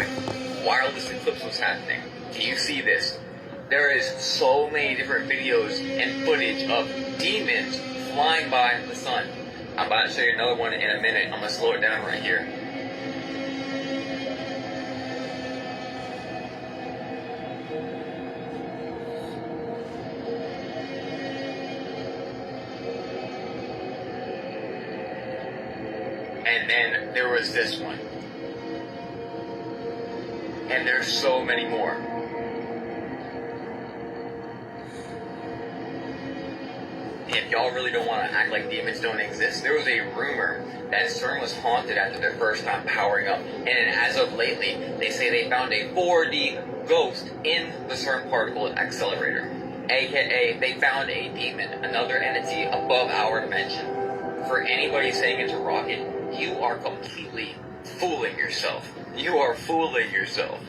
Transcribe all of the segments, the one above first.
time, while this eclipse was happening. Do you see this? There is so many different videos and footage of demons flying by the sun. I'm about to show you another one in a minute. I'm going to slow it down right here. And then there was this one. And there's so many more. If y'all really don't want to act like demons don't exist, there was a rumor that CERN was haunted after their first time powering up. And as of lately, they say they found a 4D ghost in the CERN particle accelerator. AKA, they found a demon, another entity above our dimension. For anybody saying it's a rocket, you are completely fooling yourself. You are fooling yourself.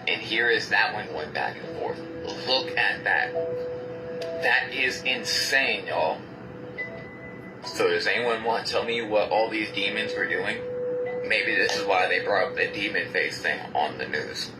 And here is that one going back and forth. Look at that. That is insane, y'all. So does anyone want to tell me what all these demons were doing? Maybe this is why they brought up the demon face thing on the news.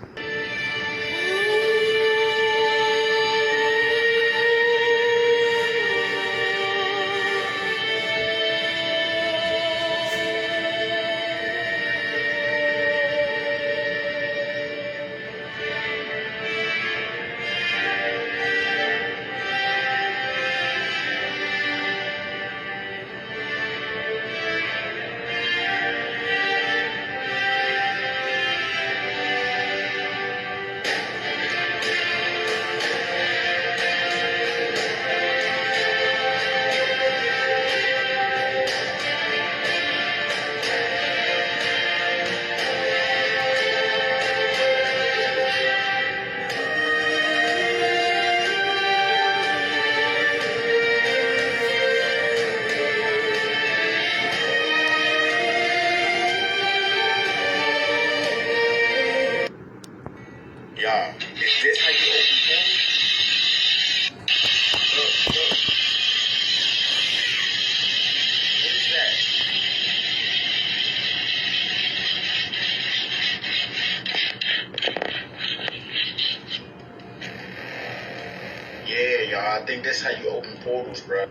Y'all, is this how you open portals? Look. What is that? Yeah, y'all, I think that's how you open portals, bro.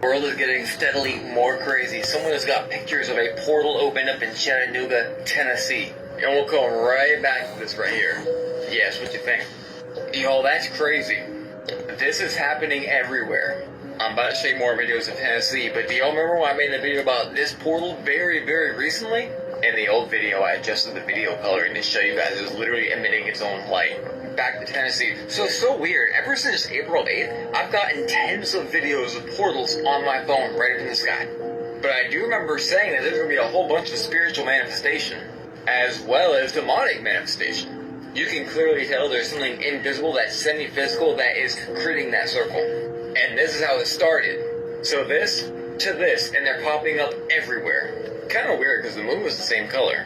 world is getting steadily more crazy. Someone has got pictures of a portal opened up in Chattanooga, Tennessee. And we'll come right back to this right here. Yes, what you think? Y'all, that's crazy. This is happening everywhere. I'm about to show you more videos of Tennessee, but do y'all remember when I made a video about this portal very, very recently? In the old video, I adjusted the video coloring to show you guys it was literally emitting its own light. Back to Tennessee. So weird. Ever since April 8th, I've gotten tens of videos of portals on my phone right up in the sky. But I do remember saying that there's going to be a whole bunch of spiritual manifestation, as well as demonic manifestation. You can clearly tell there's something invisible that's semi-physical that is creating that circle. And this is how it started. So this to this, and they're popping up everywhere. Kind of weird because the moon was the same color.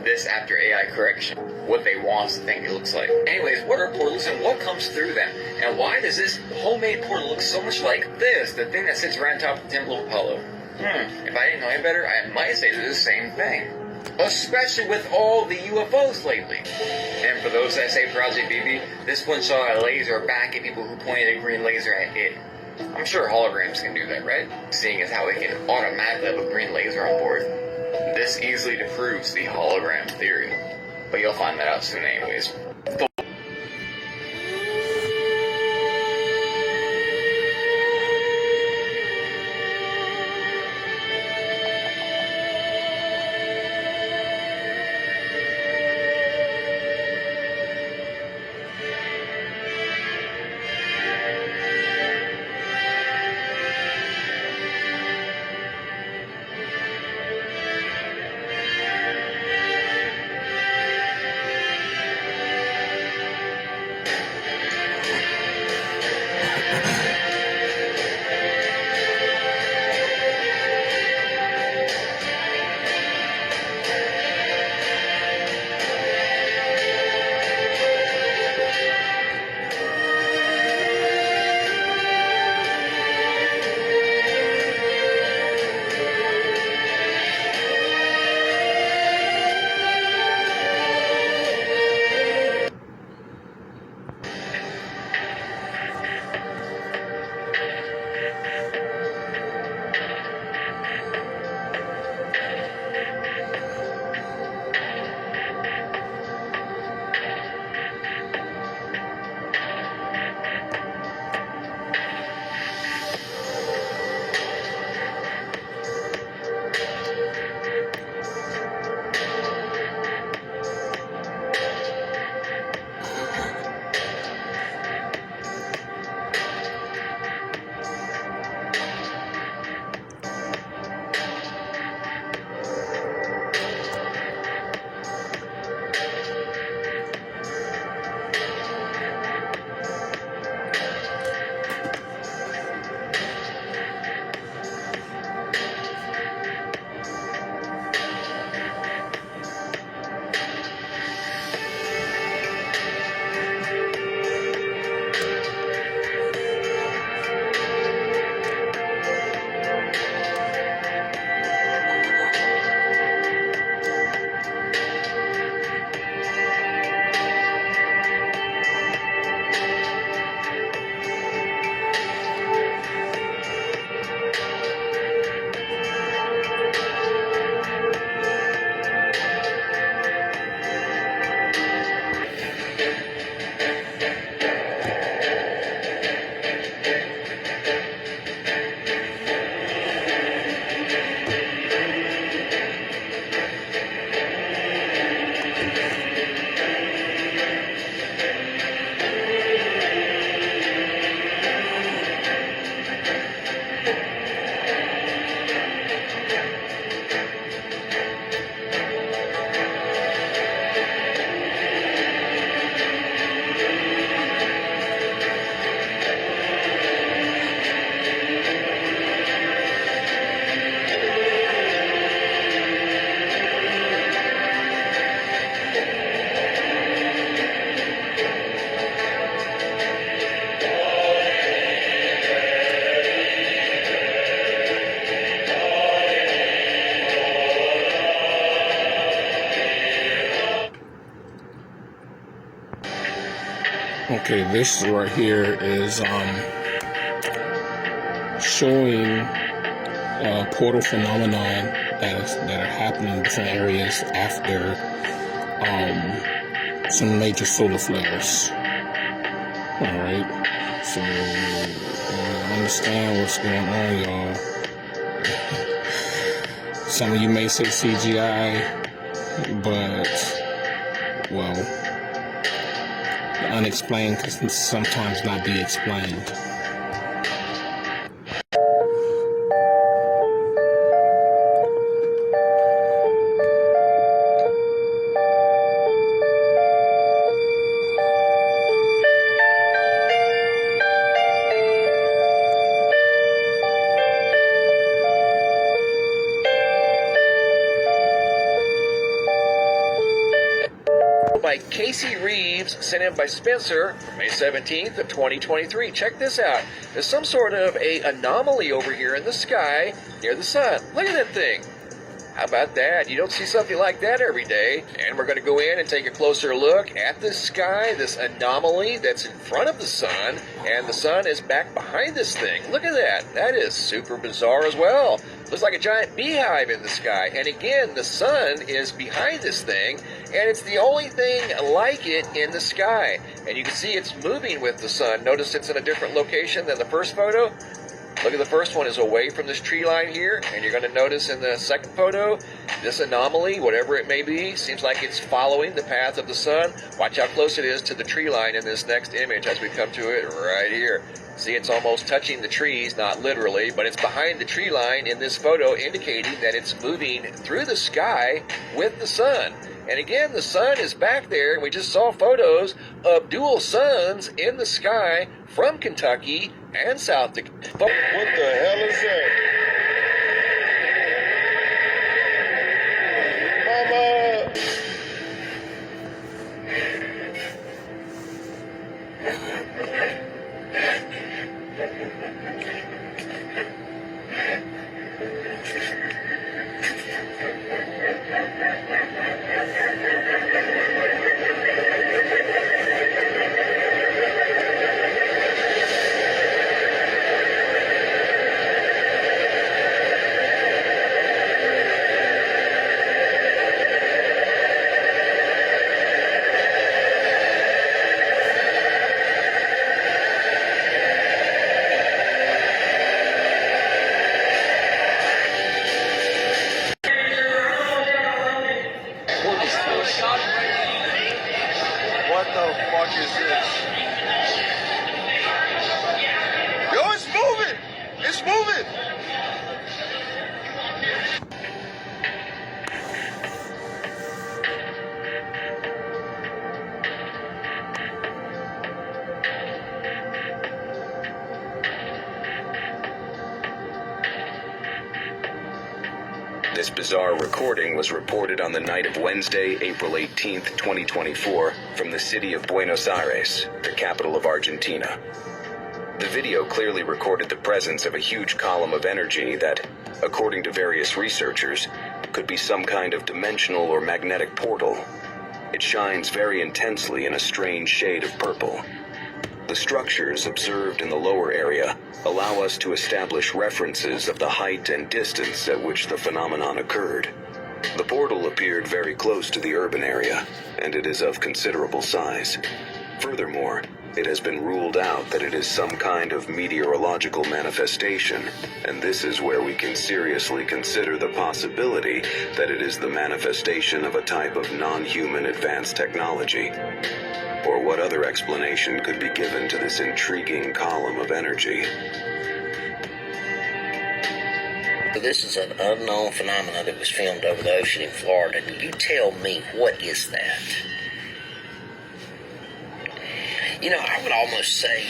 This after AI correction. What they want us to think it looks like. Anyways, what are portals and what comes through them? And why does this homemade portal look so much like this? The thing that sits right on top of the Temple of Apollo. If I didn't know any better, I might say they're the same thing. Especially with all the UFOs lately. And for those that say Project BB, this one shot a laser back at people who pointed a green laser at it. I'm sure holograms can do that, right? Seeing as how it can automatically have a green laser on board. This easily disproves the hologram theory. But you'll find that out soon anyways. Okay, this right here is showing portal phenomenon that are happening in different areas after some major solar flares. All right, so understand what's going on, y'all. Some of you may say CGI, but well, the unexplained can sometimes not be explained. By Casey Reeves, sent in by Spencer, May 17th of 2023. Check this out. There's some sort of a anomaly over here in the sky near the sun. Look at that thing. How about that? You don't see something like that every day. And we're going to go in and take a closer look at the sky, this anomaly that's in front of the sun, and the sun is back behind this thing. Look at that. That is super bizarre as well. Looks like a giant beehive in the sky. And again, the sun is behind this thing, and it's the only thing like it in the sky. And you can see it's moving with the sun. Notice it's in a different location than the first photo. Look at the first one is away from this tree line here, and you're going to notice in the second photo, this anomaly, whatever it may be, seems like it's following the path of the sun. Watch how close it is to the tree line in this next image as we come to it right here. See, it's almost touching the trees, not literally, but it's behind the tree line in this photo, indicating that it's moving through the sky with the sun. And again, the sun is back there, and we just saw photos of dual suns in the sky from Kentucky and South Dakota. What the hell is that? Mama! What the fuck is this? Yo, it's moving! It's moving! This bizarre recording was reported on the night of Wednesday, April 18th, 2024, from the city of Buenos Aires, the capital of Argentina. The video clearly recorded the presence of a huge column of energy that, according to various researchers, could be some kind of dimensional or magnetic portal. It shines very intensely in a strange shade of purple. The structures observed in the lower area allow us to establish references of the height and distance at which the phenomenon occurred. The portal appeared very close to the urban area, and it is of considerable size. Furthermore, it has been ruled out that it is some kind of meteorological manifestation, and this is where we can seriously consider the possibility that it is the manifestation of a type of non-human advanced technology. Or what other explanation could be given to this intriguing column of energy? This is an unknown phenomenon that was filmed over the ocean in Florida. You tell me, what is that? You know, I would almost say,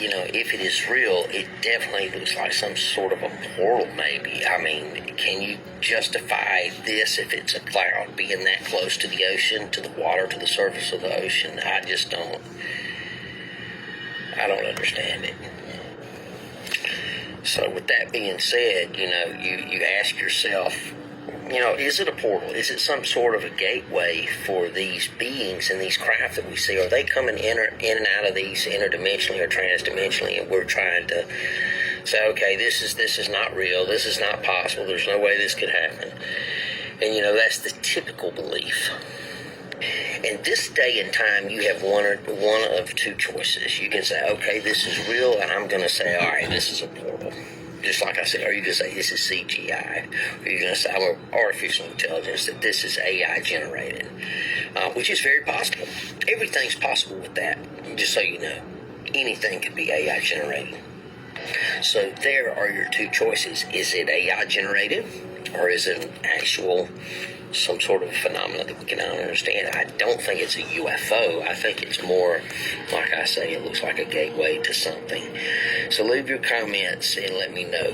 you know, if it is real, it definitely looks like some sort of a portal, maybe. I mean, can you justify this if it's a cloud being that close to the ocean, to the water, to the surface of the ocean? I just don't understand it. So with that being said, you know, you ask yourself, you know, is it a portal? Is it some sort of a gateway for these beings and these craft that we see? Are they coming in and out of these interdimensionally or transdimensionally, and we're trying to say, okay, this is not real, this is not possible, there's no way this could happen. And you know, that's the typical belief. In this day and time, you have one of two choices. You can say, okay, this is real, and I'm going to say, all right, this is a portal. Just like I said, or you can say this is CGI, or you're going to say I'm artificial intelligence, that this is AI generated, which is very possible. Everything's possible with that, just so you know. Anything could be AI generated. So there are your two choices. Is it AI generated, or is it an actual, some sort of phenomenon that we cannot understand? I don't think it's a UFO. I think it's more, like I say, it looks like a gateway to something. So leave your comments and let me know.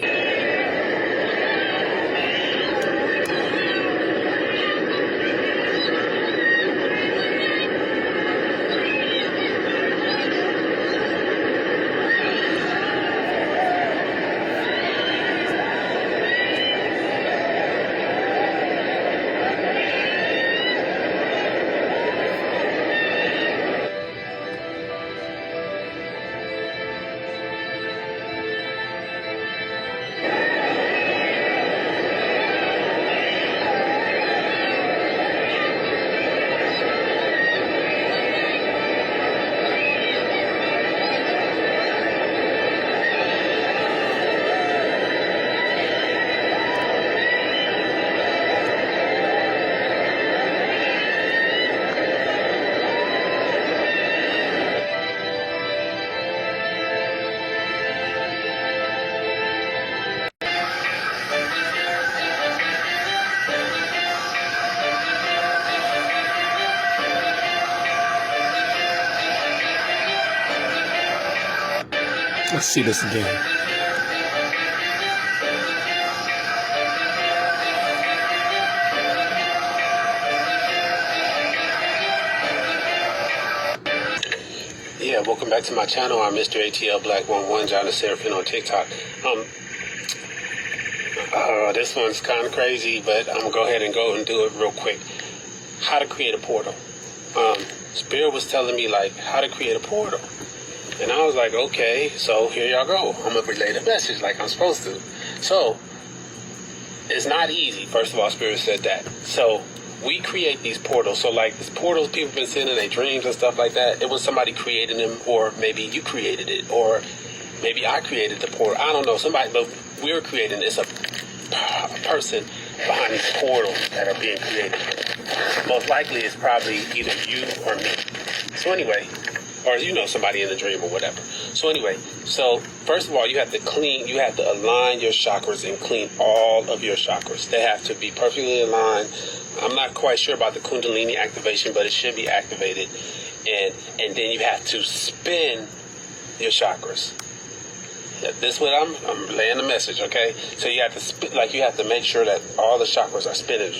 Let's see this again. Yeah, welcome back to my channel. I'm Mr. ATL Black 11, John the Seraphim on TikTok. This one's kind of crazy, but I'm gonna go ahead and go and do it real quick. How to create a portal. Spirit was telling me like how to create a portal. And I was like, okay, so here y'all go. I'm going to relay the message like I'm supposed to. So, it's not easy. First of all, Spirit said that. So, we create these portals. So, like, these portals people have been seeing in their dreams and stuff like that, it was somebody creating them, or maybe you created it, or maybe I created the portal. I don't know. Somebody, but we're creating it. It's a person behind these portals that are being created. Most likely, it's probably either you or me. So, anyway, or you know somebody in the dream or whatever. So anyway, so first of all, you have to align your chakras and clean all of your chakras. They have to be perfectly aligned. I'm not quite sure about the Kundalini activation, but it should be activated. And then you have to spin your chakras. This is what I'm laying the message, okay? So you have to you have to make sure that all the chakras are spinning.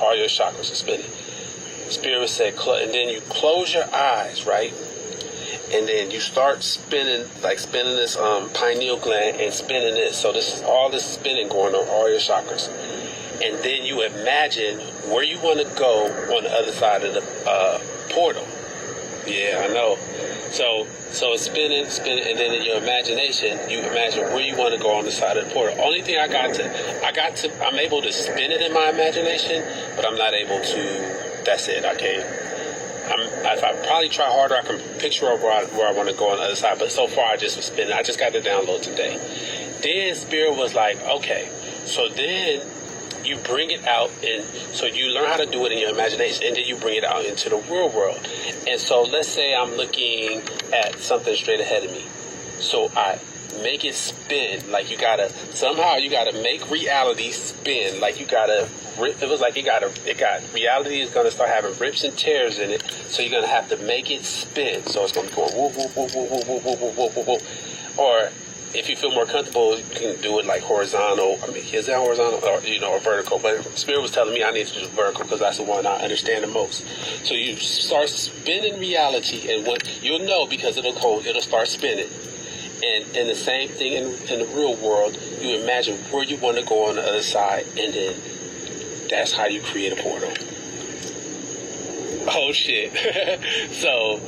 All your chakras are spinning. Spirit said, and then you close your eyes, right? And then you start spinning this pineal gland and spinning this. So this is all this spinning going on all your chakras. And then you imagine where you want to go on the other side of the portal. Yeah, I know. So it's spinning, and then in your imagination, you imagine where you want to go on the side of the portal. Only thing I'm able to spin it in my imagination, but I'm not able to. That's it. I can't. If I probably try harder, I can picture where I want to go on the other side. But so far, I just was spinning. I just got the download today. Then Spirit was like, okay. So then you bring it out, and so you learn how to do it in your imagination, and then you bring it out into the real world. And so let's say I'm looking at something straight ahead of me. So I make it spin. Like you gotta make reality spin. Like you gotta. It was like reality is gonna start having rips and tears in it. So you're gonna have to make it spin. So it's gonna be going whoop whoop whoop whoop whoop whoop whoop whoop whoop whoop. Or if you feel more comfortable, you can do it like horizontal. I mean, is that horizontal or vertical? But Spirit was telling me I need to do vertical because that's the one I understand the most. So you start spinning reality, and what you'll know because it'll start spinning. And the same thing in the real world, you imagine where you want to go on the other side, and then that's how you create a portal. Oh shit! So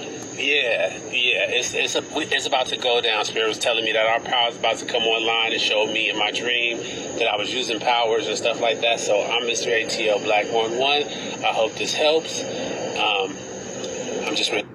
It's about to go down. Spirit was telling me that our power is about to come online and show me in my dream that I was using powers and stuff like that. So I'm Mr. ATL Black 11. I hope this helps. I'm just ready.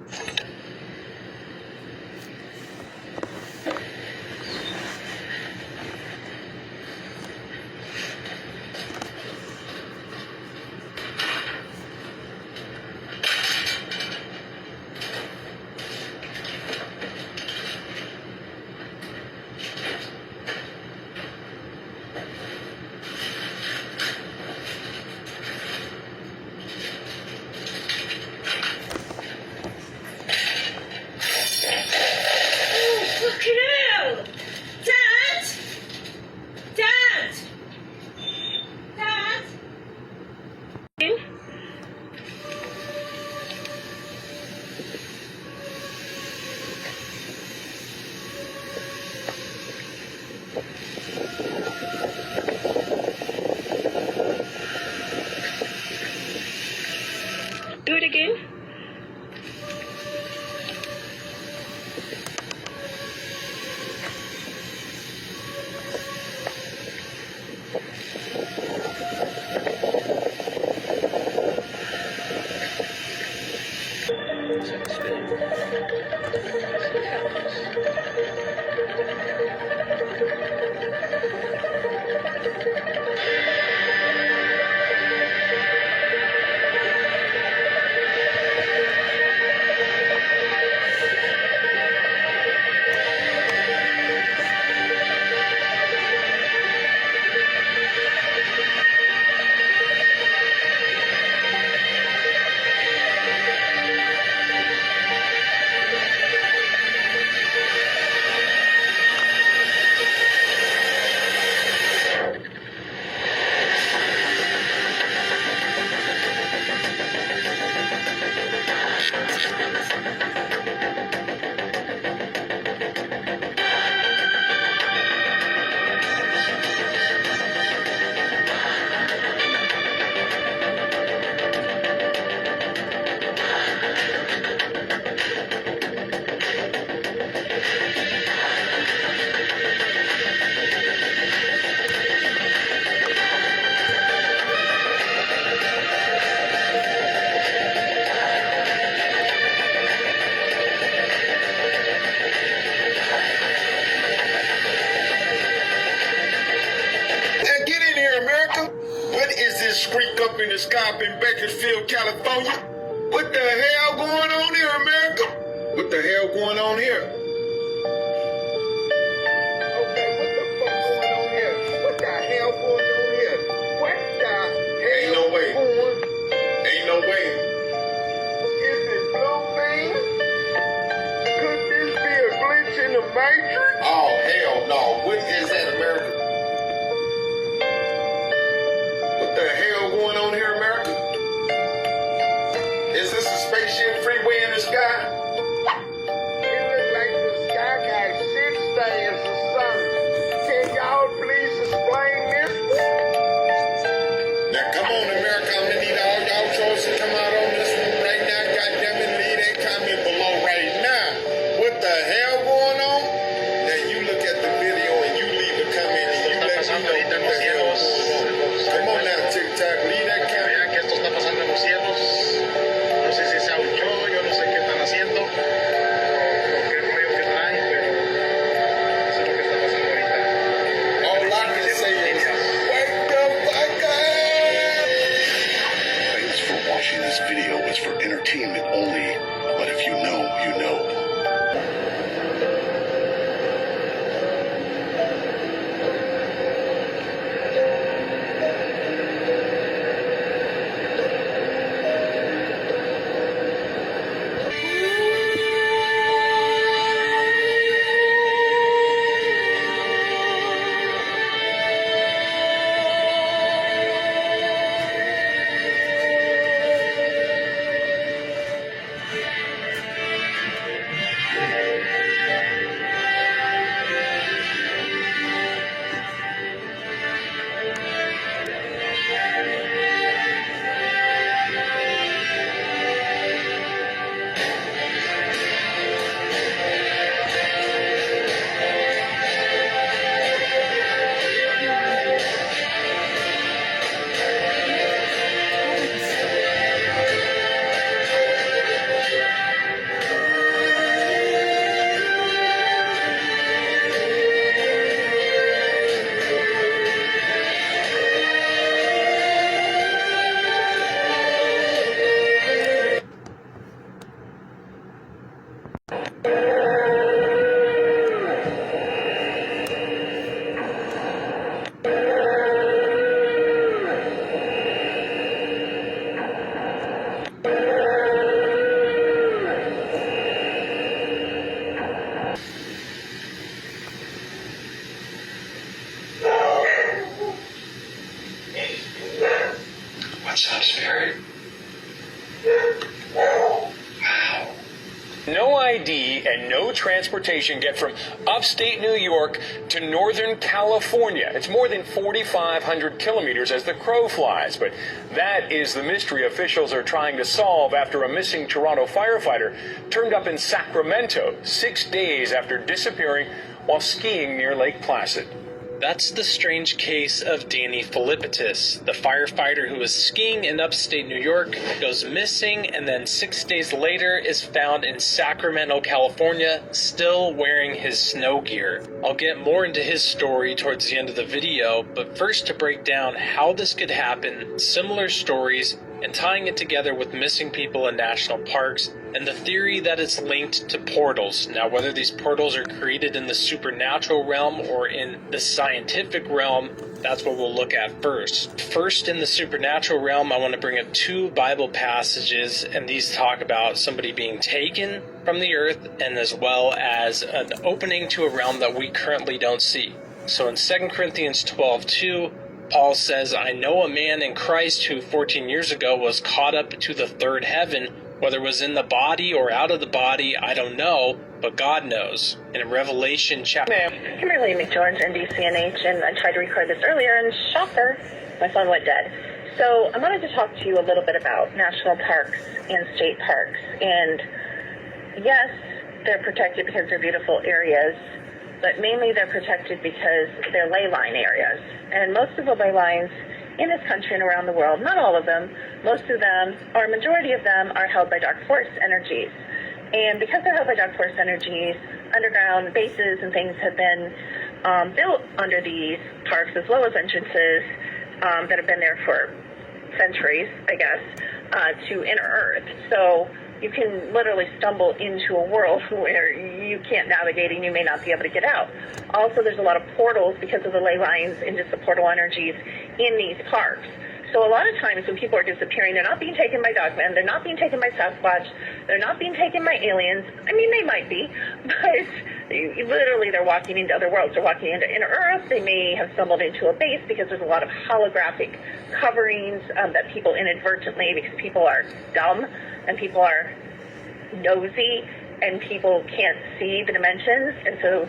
Do it again. Squeak up in the sky up in Bakersfield, California. What the hell going on here, America? What the hell going on here? Okay, what the fuck going on here? What the hell going on here? What the hell? Ain't no way. Ain't no way. Is it blue bean? Could this be a glitch in the Matrix? Oh, hell no. What is that, America? What the hell going on here, America? Is this a spaceship freeway in the sky? It looks like the sky got shit stains or something. Can y'all please explain this? Now come on, America, I'm gonna need all y'all trolls to come out on this one right now. Goddammit, leave that comment below right now. What the hell going on? Now you look at the video and you leave a comment and you let me know what the hell is going on. Come on now, TikTok, leave that comment. Vean que esto está pasando en los cielos. No sé si sea un show, yo no sé qué están haciendo, o qué rollo que traen, pero eso es lo que está pasando ahorita. All I can say is, wake the fuck up! Thanks for watching this video. It's for entertainment only, but if you know, you know. sounds scary. No ID and no transportation get from upstate New York to Northern California. It's more than 4,500 kilometers as the crow flies, but that is the mystery officials are trying to solve after a missing Toronto firefighter turned up in Sacramento 6 days after disappearing while skiing near Lake Placid. That's the strange case of Danny Philippitis, the firefighter who was skiing in upstate New York, goes missing, and then 6 days later is found in Sacramento, California, still wearing his snow gear. I'll get more into his story towards the end of the video, but first to break down how this could happen, similar stories, and tying it together with missing people in national parks, and the theory that it's linked to portals. Now, whether these portals are created in the supernatural realm or in the scientific realm, that's what we'll look at first. First, in the supernatural realm, I want to bring up 2 Bible passages, and these talk about somebody being taken from the earth, and as well as an opening to a realm that we currently don't see. So in 2 Corinthians 12:2, Paul says, I know a man in Christ who 14 years ago was caught up to the 3rd heaven, whether it was in the body or out of the body, I don't know, but God knows. In Revelation chapter... Kimberly McGeorge, NDCNH, and I tried to record this earlier, and shocker, my phone went dead. So I wanted to talk to you a little bit about national parks and state parks. And yes, they're protected because they're beautiful areas, but mainly they're protected because they're ley line areas. And most of the ley lines in this country and around the world, not all of them, most of them, or a majority of them, are held by dark force energies. And because they're held by dark force energies, underground bases and things have been built under these parks, as well as entrances that have been there for centuries, I guess, to inner Earth. So you can literally stumble into a world where you can't navigate and you may not be able to get out. Also, there's a lot of portals because of the ley lines and just the portal energies in these parks. So a lot of times when people are disappearing, they're not being taken by dogmen, they're not being taken by Sasquatch, they're not being taken by aliens. I mean, they might be, but literally they're walking into other worlds. They're walking into inner Earth. They may have stumbled into a base because there's a lot of holographic coverings that people inadvertently, because people are dumb and people are nosy and people can't see the dimensions, and so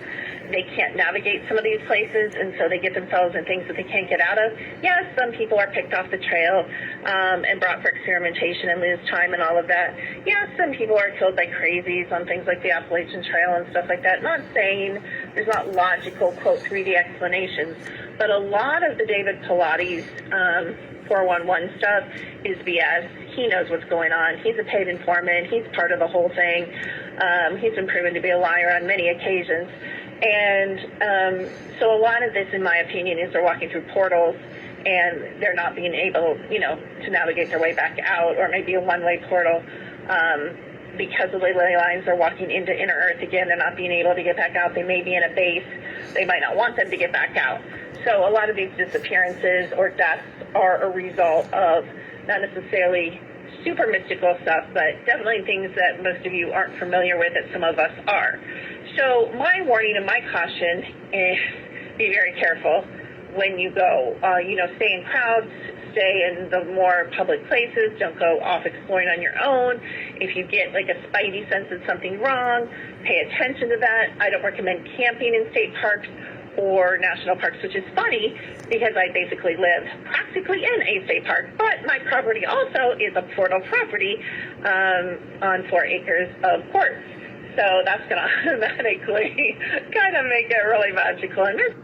they can't navigate some of these places, and so they get themselves in things that they can't get out of. Yes, some people are picked off the trail and brought for experimentation and lose time and all of that. Yes, some people are killed by crazies on things like the Appalachian Trail and stuff like that. Not saying there's not logical, quote, 3D explanations, but a lot of the David Pilates 411 stuff is BS. He knows what's going on. He's a paid informant. He's part of the whole thing. He's been proven to be a liar on many occasions. And so a lot of this, in my opinion, is they're walking through portals and they're not being able, to navigate their way back out, or maybe a one-way portal. Because of the ley lines, they're walking into inner Earth again. They're not being able to get back out. They may be in a base. They might not want them to get back out. So a lot of these disappearances or deaths are a result of not necessarily super mystical stuff, but definitely things that most of you aren't familiar with that some of us are. So my warning and my caution is be very careful when you go. Stay in crowds, stay in the more public places. Don't go off exploring on your own. If you get like a spidey sense of something wrong, pay attention to that. I don't recommend camping in state parks or national parks, which is funny because I basically live practically in a state park, but my property also is a portal property on 4 acres of quartz. So that's going to automatically kind of make it really magical. And there's